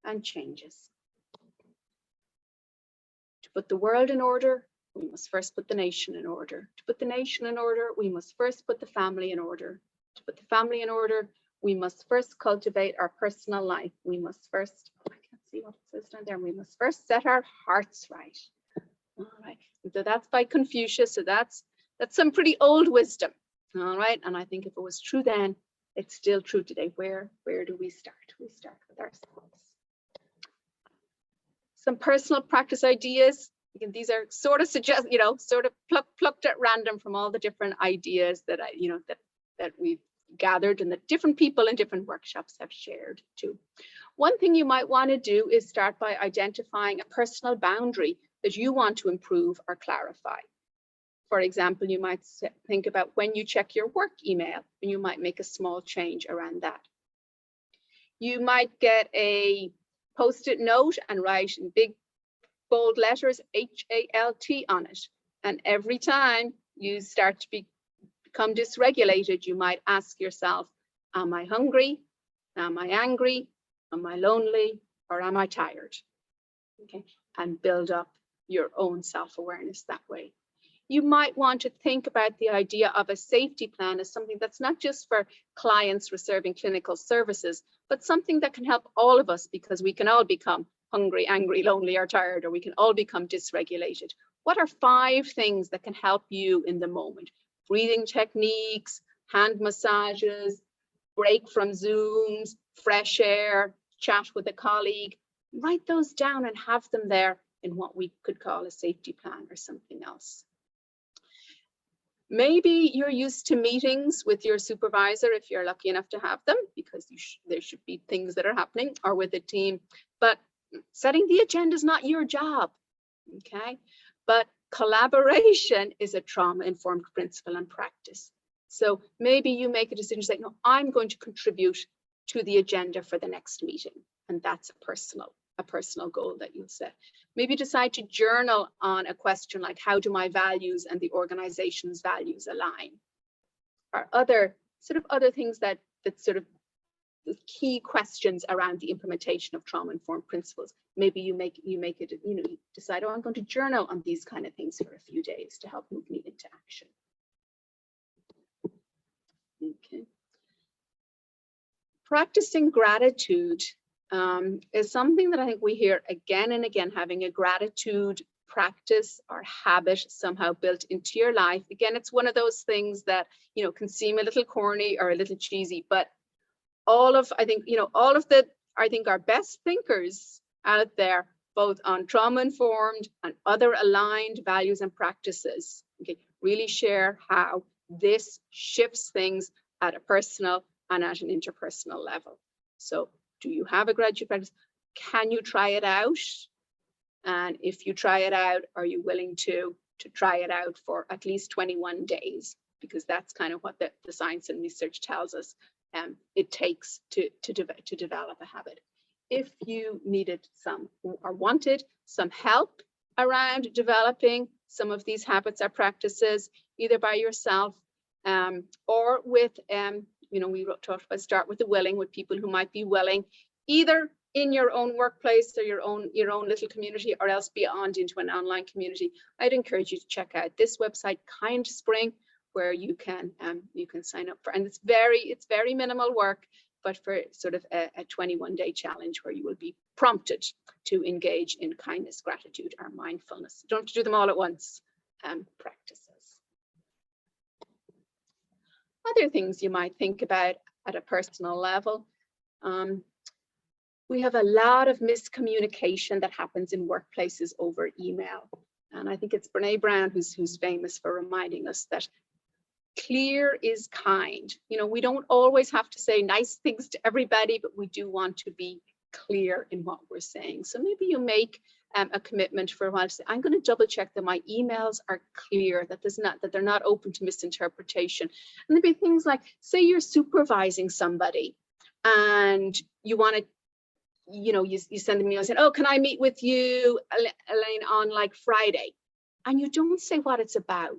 and changes. To put the world in order, we must first put the nation in order. To put the nation in order, we must first put the family in order. To put the family in order, we must first cultivate our personal life. We must first, I can't see what it says down there. We must first set our hearts right. All right, so that's by Confucius. So that's some pretty old wisdom. All right, and I think if it was true then, it's still true today. Where do we start? We start with ourselves. Some personal practice ideas. Again, these are sort of sort of plucked at random from all the different ideas that that we've gathered and that different people in different workshops have shared too. One thing you might want to do is start by identifying a personal boundary that you want to improve or clarify. For example, you might think about when you check your work email, and you might make a small change around that. You might get a Post-it note and write in big bold letters HALT on it. And every time you start to become dysregulated, you might ask yourself, am I hungry? Am I angry? Am I lonely? Or am I tired? Okay, and build up your own self-awareness that way. You might want to think about the idea of a safety plan as something that's not just for clients receiving clinical services, but something that can help all of us, because we can all become hungry, angry, lonely, or tired, or we can all become dysregulated. What are 5 things that can help you in the moment? Breathing techniques, hand massages, break from Zooms, fresh air, chat with a colleague. Write those down and have them there in what we could call a safety plan or something else. Maybe you're used to meetings with your supervisor if you're lucky enough to have them, because there should be things that are happening, or with a team, but setting the agenda is not your job, okay? But collaboration is a trauma-informed principle and practice. So maybe you make a decision to say, no, I'm going to contribute to the agenda for the next meeting, and that's a personal goal that you'll set. Maybe decide to journal on a question like, how do my values and the organization's values align? Or other things that sort of the key questions around the implementation of trauma-informed principles. Maybe you make it, you decide, oh, I'm going to journal on these kind of things for a few days to help move me into action. Okay. Practicing gratitude is something that I think we hear again and again. Having a gratitude practice or habit somehow built into your life. Again, it's one of those things that, can seem a little corny or a little cheesy, but all of our best thinkers out there, both on trauma-informed and other aligned values and practices, okay, really share how this shifts things at a personal and at an interpersonal level. So do you have a gratitude practice? Can you try it out? And if you try it out, are you willing to try it out for at least 21 days? Because that's kind of what the science and research tells us it takes to develop a habit. If you needed some or wanted some help around developing some of these habits or practices, either by yourself or with, we talked about start with the willing, with people who might be willing, either in your own workplace or your own little community, or else beyond into an online community. I'd encourage you to check out this website, KindSpring, where you can sign up for, and it's very minimal work, but for sort of a 21-day challenge where you will be prompted to engage in kindness, gratitude, or mindfulness. You don't have to do them all at once. Practices. Other things you might think about at a personal level. We have a lot of miscommunication that happens in workplaces over email. And I think it's Brene Brown who's famous for reminding us that clear is kind. We don't always have to say nice things to everybody, but we do want to be clear in what we're saying. So maybe you make a commitment for a while to say, I'm going to double check that my emails are clear, that they're not open to misinterpretation. And there'd be things like, say you're supervising somebody and you want to, you send them an email saying, oh, can I meet with you, Elaine, on like Friday? And you don't say what it's about,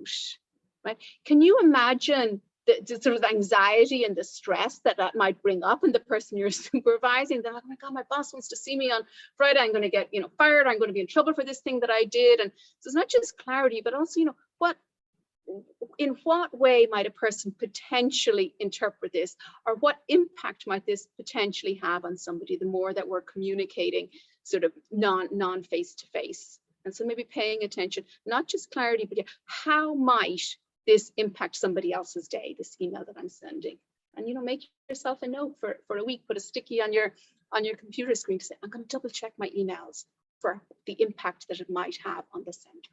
right? Can you imagine the sort of anxiety and the stress that might bring up in the person you're supervising? They're like, oh my God, my boss wants to see me on Friday. I'm going to get, fired. I'm going to be in trouble for this thing that I did. And so it's not just clarity, but also, in what way might a person potentially interpret this, or what impact might this potentially have on somebody the more that we're communicating sort of non face-to-face? And so maybe paying attention, not just clarity, but how might this impact somebody else's day, this email that I'm sending? And make yourself a note for a week, put a sticky on your computer screen to say, I'm going to double check my emails for the impact that it might have on the sender.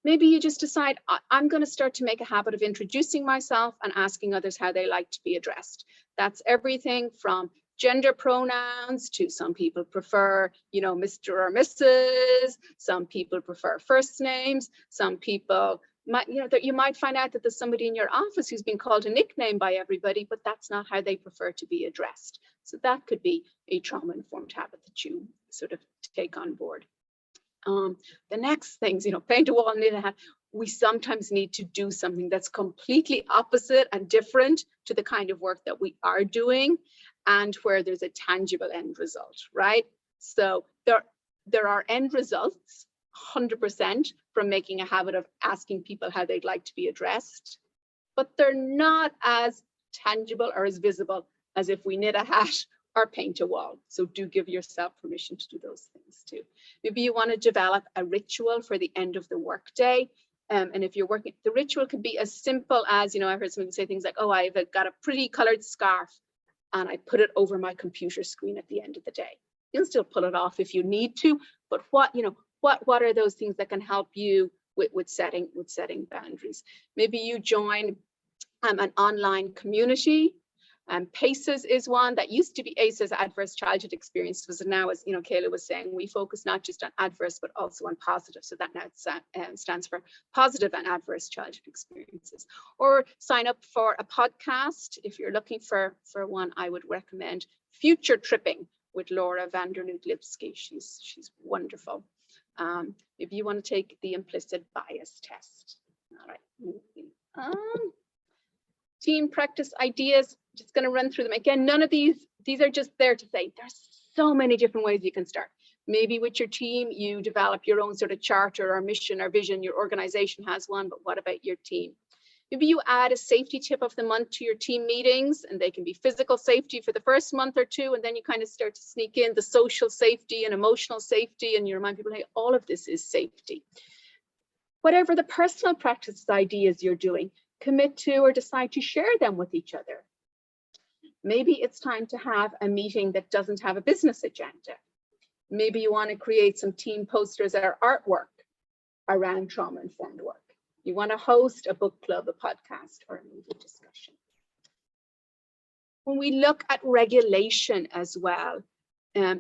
Maybe you just decide, I'm going to start to make a habit of introducing myself and asking others how they like to be addressed. That's everything from gender pronouns to some people prefer, Mr. or Mrs. Some people prefer first names. Some people might, that you might find out that there's somebody in your office who's been called a nickname by everybody, but that's not how they prefer to be addressed. So that could be a trauma-informed habit that you sort of take on board. The next things, paint a wall, knit a hat. We sometimes need to do something that's completely opposite and different to the kind of work that we are doing, and where there's a tangible end result, right? So there are end results 100% from making a habit of asking people how they'd like to be addressed, but they're not as tangible or as visible as if we knit a hat or paint a wall. So do give yourself permission to do those things too. Maybe you want to develop a ritual for the end of the workday. And if you're working, the ritual could be as simple as, I've heard someone say things like, oh, I've got a pretty colored scarf and I put it over my computer screen at the end of the day. You'll still pull it off if you need to, but what are those things that can help you with setting boundaries? Maybe you join an online community. PACES is one that used to be ACEs, adverse childhood experiences, and now, as Kayla was saying, we focus not just on adverse but also on positive. So that now stands for positive and adverse childhood experiences. Or sign up for a podcast if you're looking for one. I would recommend Future Tripping with Laura Vandernoot-Lipsky. She's wonderful. If you want to take the implicit bias test. All right, moving on. Team practice ideas. just going to run through them again. None of these are just there to say there's so many different ways you can start. Maybe with your team, you develop your own sort of charter or mission or vision. Your organization has one, but what about your team? Maybe you add a safety tip of the month to your team meetings, and they can be physical safety for the first month or two, and then you kind of start to sneak in the social safety and emotional safety, and you remind people, hey, all of this is safety. Whatever the personal practice ideas you're doing, commit to or decide to share them with each other. Maybe it's time to have a meeting that doesn't have a business agenda. Maybe you want to create some team posters or artwork around trauma-informed work. You want to host a book club, a podcast, or a movie discussion. When we look at regulation as well,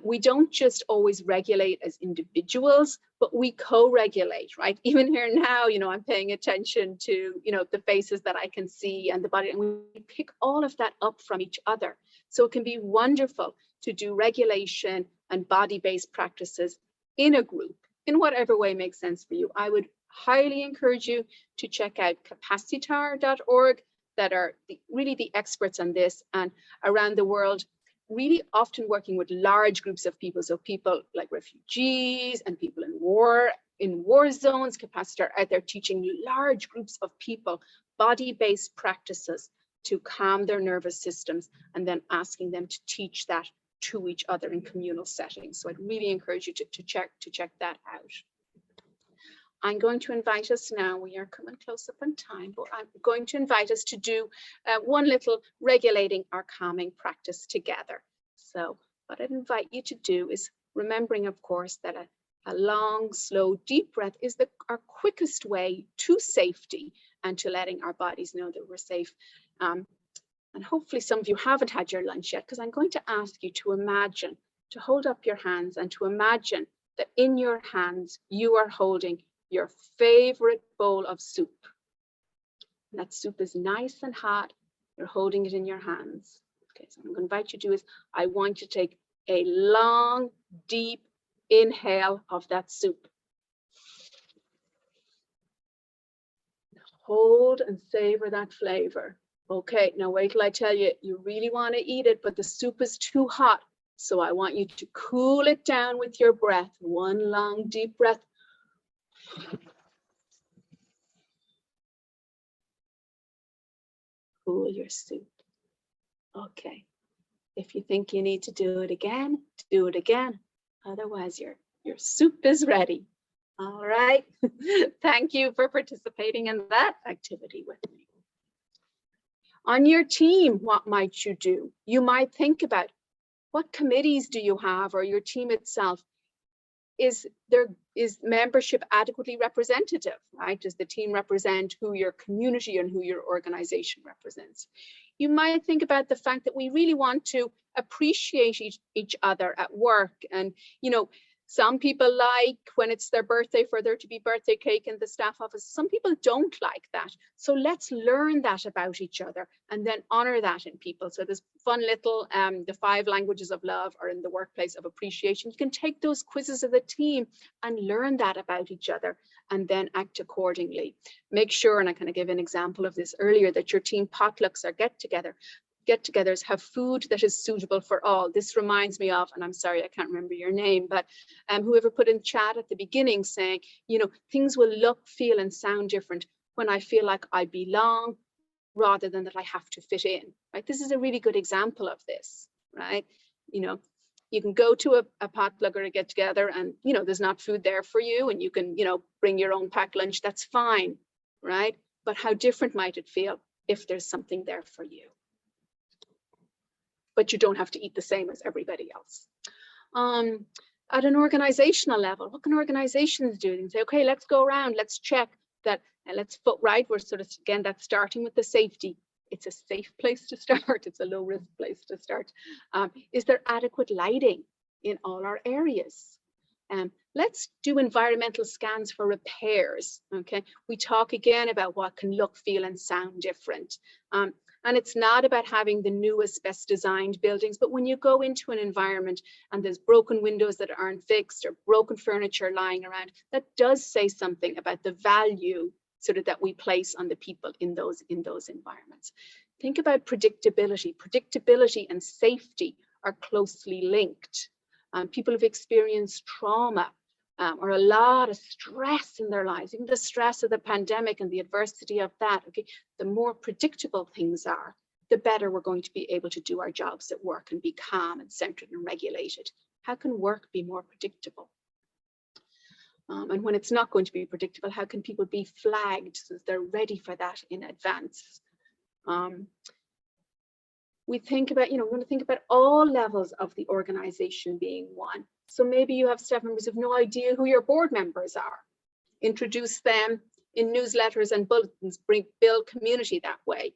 we don't just always regulate as individuals, but we co-regulate, right? Even here now, I'm paying attention to, the faces that I can see and the body, and we pick all of that up from each other. So it can be wonderful to do regulation and body-based practices in a group, in whatever way makes sense for you. I would highly encourage you to check out capacitar.org that are really the experts on this, and around the world, really often working with large groups of people. So people like refugees and people in war zones. Capacitar out there teaching large groups of people body-based practices to calm their nervous systems, and then asking them to teach that to each other in communal settings. So I'd really encourage you to check that out. I'm going to invite us now, we are coming close up on time, but I'm going to invite us to do one little regulating or calming practice together. So what I'd invite you to do is remembering, of course, that a long, slow, deep breath is our quickest way to safety and to letting our bodies know that we're safe. And hopefully some of you haven't had your lunch yet, because I'm going to ask you to imagine, to hold up your hands and to imagine that in your hands, you are holding your favorite bowl of soup. That soup is nice and hot. You're holding it in your hands. Okay, so I'm going to invite you to do is, I want you to take a long, deep inhale of that soup. Hold and savor that flavor. Okay, now wait till I tell you, you really want to eat it, but the soup is too hot. So I want you to cool it down with your breath. One long, deep breath. Cool your soup. Okay. If you think you need to do it again, do it again. Otherwise, your soup is ready. All right. Thank you for participating in that activity with me. On your team, what might you do? You might think about what committees do you have, or your team itself. Is membership adequately representative, right? Does the team represent who your community and who your organization represents? You might think about the fact that we really want to appreciate each other at work. And, some people like when it's their birthday for there to be birthday cake in the staff office. Some people don't like that. So let's learn that about each other and then honor that in people. So there's fun little, the 5 languages of love are in the workplace of appreciation. You can take those quizzes of the team and learn that about each other and then act accordingly. Make sure, and I kind of gave an example of this earlier, that your team potlucks or get-togethers have food that is suitable for all. This reminds me of, and I'm sorry, I can't remember your name, but whoever put in chat at the beginning saying, things will look, feel, and sound different when I feel like I belong rather than that I have to fit in, right? This is a really good example of this, right? You can go to a potluck or a get together and, there's not food there for you and you can, bring your own packed lunch, that's fine, right? But how different might it feel if there's something there for you? But you don't have to eat the same as everybody else. At an organizational level, what can organizations do? They can say, okay, let's go around, let's check that, and let's put right, we're sort of, again, that's starting with the safety. It's a safe place to start. It's a low risk place to start. Is there adequate lighting in all our areas? Let's do environmental scans for repairs, okay? We talk again about what can look, feel, and sound different. And it's not about having the newest, best designed buildings, but when you go into an environment and there's broken windows that aren't fixed or broken furniture lying around, that does say something about the value sort of that we place on the people in those environments. Think about predictability. Predictability and safety are closely linked. People who've experienced trauma or a lot of stress in their lives, even the stress of the pandemic and the adversity of that, okay, the more predictable things are, the better we're going to be able to do our jobs at work and be calm and centered and regulated. How can work be more predictable? And when it's not going to be predictable, how can people be flagged so that they're ready for that in advance? We think about, we want to think about all levels of the organization being one. So maybe you have staff members who have no idea who your board members are. Introduce them in newsletters and bulletins, build community that way.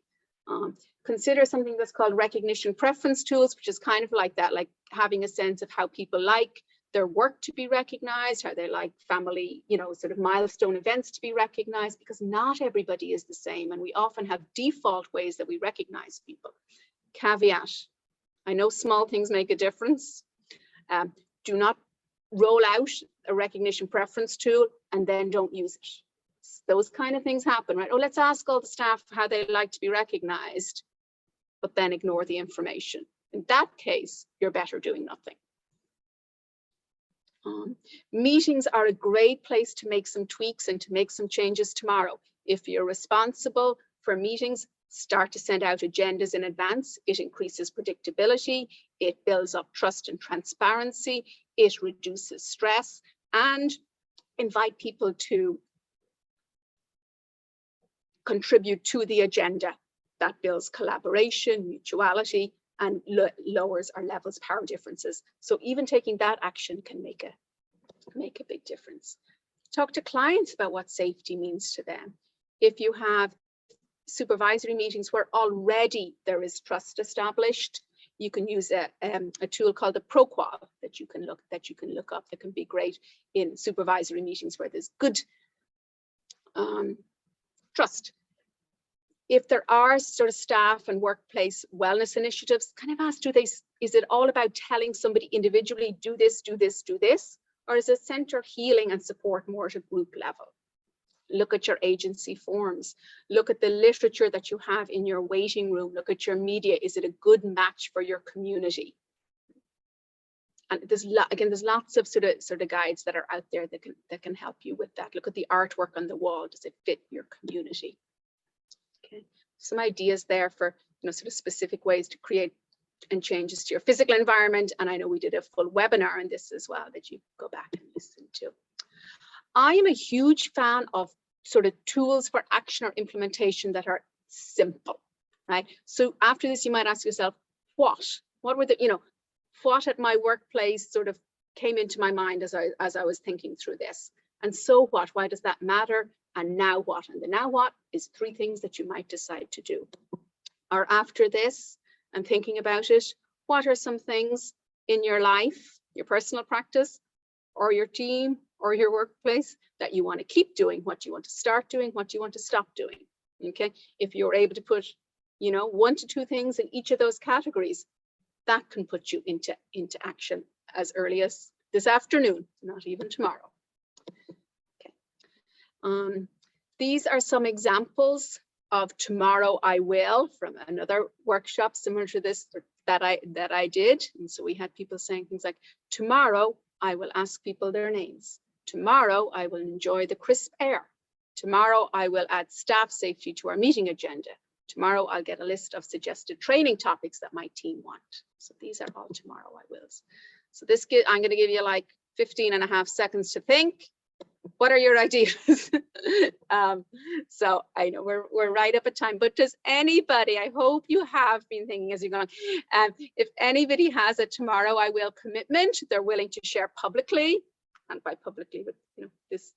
Consider something that's called recognition preference tools, which is kind of like that, like having a sense of how people like their work to be recognized, how they like family, sort of milestone events to be recognized, because not everybody is the same. And we often have default ways that we recognize people. Caveat, I know small things make a difference. Do not roll out a recognition preference tool and then don't use it. Those kind of things happen, right? Oh, let's ask all the staff how they like to be recognized, but then ignore the information. In that case, you're better doing nothing. Meetings are a great place to make some tweaks and to make some changes tomorrow. If you're responsible for meetings, start to send out agendas in advance. It increases predictability, it builds up trust and transparency, it reduces stress, and invite people to contribute to the agenda. That builds collaboration, mutuality, and lowers our levels of power differences. So even taking that action can make a big difference. Talk to clients about what safety means to them. If you have supervisory meetings where already there is trust established, you can use a tool called the ProQual that you can look up. That can be great in supervisory meetings where there's good trust. If there are sort of staff and workplace wellness initiatives, kind of ask, is it all about telling somebody individually, do this, do this, do this? Or is it center healing and support more at a group level? Look at your agency forms. Look at the literature that you have in your waiting room. Look at your media. Is it a good match for your community? And there's lots of sort of guides that are out there that can help you with that. Look at the artwork on the wall. Does it fit your community? Okay, some ideas there for sort of specific ways to create and changes to your physical environment. And I know we did a full webinar on this as well that you go back and listen to. I am a huge fan of sort of tools for action or implementation that are simple, right? So after this, you might ask yourself, what were the, what at my workplace sort of came into my mind as I was thinking through this? And so what? Why does that matter? And now what? And the now what is 3 things that you might decide to do. Or after this, and thinking about it, what are some things in your life, your personal practice, or your team, or your workplace that you want to keep doing, what you want to start doing, what you want to stop doing? Okay, if you're able to put, 1 to 2 things in each of those categories, that can put you into action as early as this afternoon, not even tomorrow. Okay. These are some examples of Tomorrow I Will from another workshop similar to this that I did. And so we had people saying things like, tomorrow I will ask people their names. Tomorrow I will enjoy the crisp air. Tomorrow I will add staff safety to our meeting agenda. Tomorrow I'll get a list of suggested training topics that my team want. So these are all Tomorrow I Wills. So I'm going to give you like 15.5 seconds to think. What are your ideas? So I know we're right up at time, but does anybody, I hope you have been thinking as you're going, if anybody has a Tomorrow I Will commitment they're willing to share publicly, and by publicly with this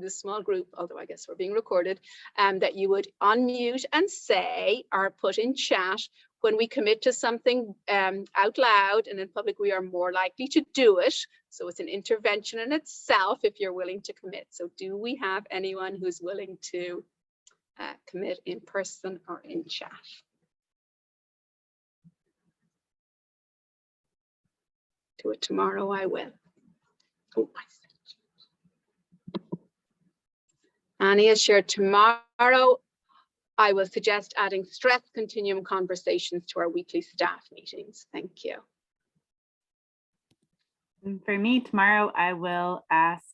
small group, although I guess we're being recorded, that you would unmute and say or put in chat, when we commit to something out loud and in public, we are more likely to do it. So it's an intervention in itself if you're willing to commit. So do we have anyone who's willing to commit in person or in chat? To it tomorrow, I will. Oh, Annie has shared tomorrow. I will suggest adding stress continuum conversations to our weekly staff meetings. Thank you. And for me, tomorrow I will ask,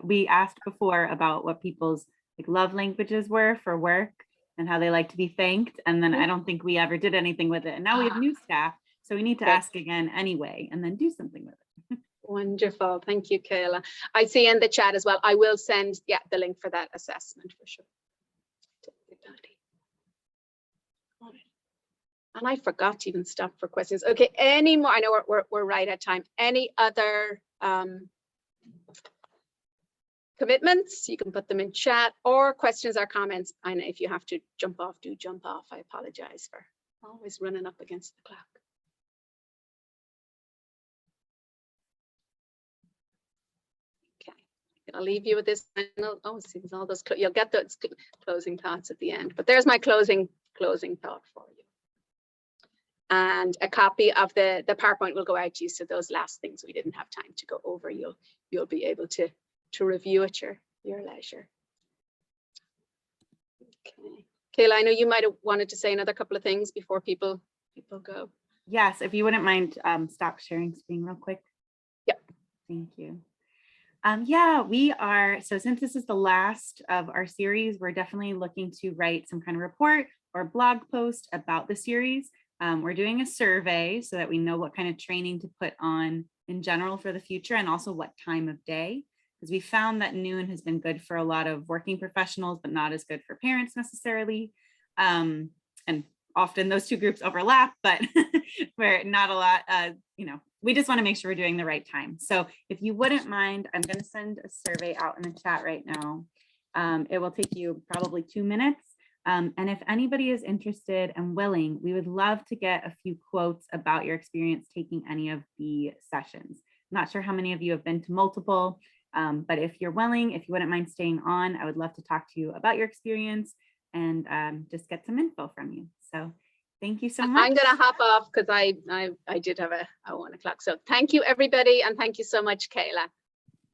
we asked before about what people's like love languages were for work and how they like to be thanked. And then I don't think we ever did anything with it. And now we have new staff. So we need to Okay. ask again anyway, and then do something with it. Wonderful. Thank you, Kayla. I see in the chat as well. I will send, yeah, the link for that assessment for sure. To everybody. All right. And I forgot to even stop for questions. Okay, any more? I know we're right at time. Any other commitments? You can put them in chat, or questions or comments. And if you have to jump off, do jump off. I apologize for always running up against the clock. Okay, I'll leave you with this. Oh, see, there's all those. You'll get those closing thoughts at the end. But there's my closing thought for you. And a copy of the PowerPoint will go out to you. So those last things we didn't have time to go over, you'll be able to review at your leisure. Okay, Kayla, I know you might have wanted to say another couple of things before people go. Yes, if you wouldn't mind, stop sharing screen real quick. Yep. Thank you. Yeah, we are. So since this is the last of our series, we're definitely looking to write some kind of report or blog post about the series. We're doing a survey so that we know what kind of training to put on in general for the future, and also what time of day, because we found that noon has been good for a lot of working professionals, but not as good for parents necessarily. And often those two groups overlap, but we're not a lot, we just want to make sure we're doing the right time. So if you wouldn't mind, I'm going to send a survey out in the chat right now. It will take you probably 2 minutes. And if anybody is interested and willing, we would love to get a few quotes about your experience taking any of the sessions. I'm not sure how many of you have been to multiple, but if you're willing, if you wouldn't mind staying on, I would love to talk to you about your experience and just get some info from you. So thank you so much. I'm going to hop off because I did have a 1 o'clock. So thank you, everybody. And thank you so much, Kayla.